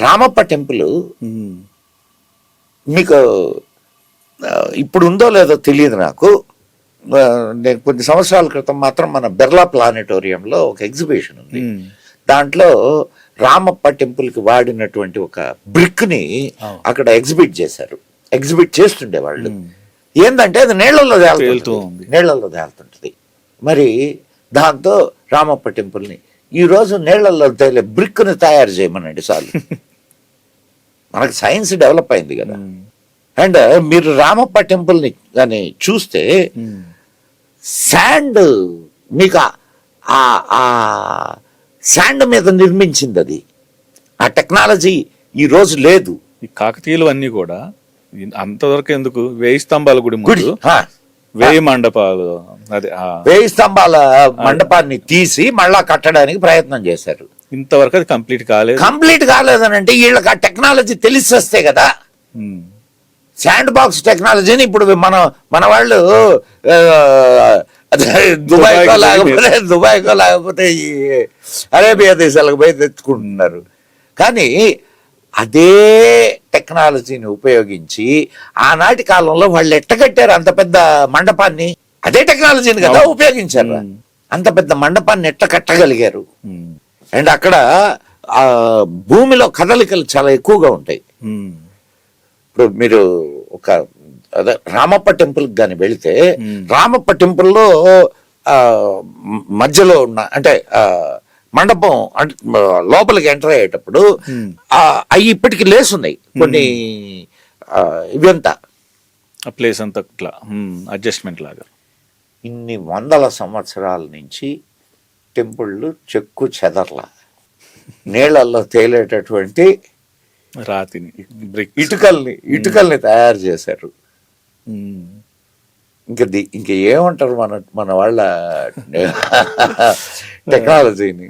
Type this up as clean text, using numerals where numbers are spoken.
Ramappa temple మీకు ఇప్పుడు ఉందో లేదో తెలియదు నాకు. నేను కొన్ని సంవత్సరాల క్రితం మాత్రం మన బిర్లా ప్లానెటోరియంలో ఒక ఎగ్జిబిషన్ ఉంది. దాంట్లో రామప్ప టెంపుల్కి వాడినటువంటి ఒక బ్రిక్ని అక్కడ ఎగ్జిబిట్ చేశారు. ఎగ్జిబిట్ చేస్తుండే వాళ్ళు. ఏంటంటే అది నీళ్లలో తేలుతుంటుంది. మరి దాంతో రామప్ప టెంపుల్ని ఈరోజు నీళ్లలో తేలే బ్రిక్ని తయారు చేయమనండి చాలు. మనకు సైన్స్ డెవలప్ అయింది కదా. అండ్ మీరు రామప్ప టెంపుల్ని కానీ చూస్తే శాండ్ మీకు ఆ శాండ్ మీద నిర్మించింది అది. ఆ టెక్నాలజీ ఈ రోజు లేదు. ఈ కాకతీయులు అన్నీ కూడా అంతవరకు ఎందుకు 1000 స్తంభాల గుడి ముందు 1000 మండపాలు, అదే 1000 స్తంభాల మండపాన్ని తీసి మళ్ళా కట్టడానికి ప్రయత్నం చేశారు. ఇంతవరకు అది కంప్లీట్ కాలేదని అంటే వీళ్ళకి ఆ టెక్నాలజీ తెలిసి కదా. శాండ్ బాక్స్ టెక్నాలజీని ఇప్పుడు మన వాళ్ళు దుబాయ్కో లేకపోతే ఈ అరేబియా దేశాలకు పోయి తెచ్చుకుంటున్నారు. కానీ అదే టెక్నాలజీని ఉపయోగించి ఆనాటి కాలంలో వాళ్ళు ఎట్టగట్టారు అంత పెద్ద మండపాన్ని? అదే టెక్నాలజీని కదా ఉపయోగించారు. అంత పెద్ద మండపాన్ని ఎట్ట కట్టగలిగారు? అండ్ అక్కడ భూమిలో కదలికలు చాలా ఎక్కువగా ఉంటాయి. ఇప్పుడు మీరు ఒక రామప్ప టెంపుల్కి కానీ వెళితే రామప్ప టెంపుల్లో మధ్యలో ఉన్న అంటే మండపం అంటే లోపలికి ఎంటర్ అయ్యేటప్పుడు అవి ఇప్పటికీ లేసున్నాయి కొన్ని. ఇవంతా ప్లేస్ అంతా ఇట్లా అడ్జస్ట్మెంట్ లాగా ఇన్ని వందల సంవత్సరాల నుంచి టెంపుళ్ళు చెక్కు చెదర్లా నీళ్లలో తేలేటటువంటి రాతిని ఇటుకల్ని తయారు చేశారు. ఇంకా ఏమంటారు మన వాళ్ళ టెక్నాలజీని.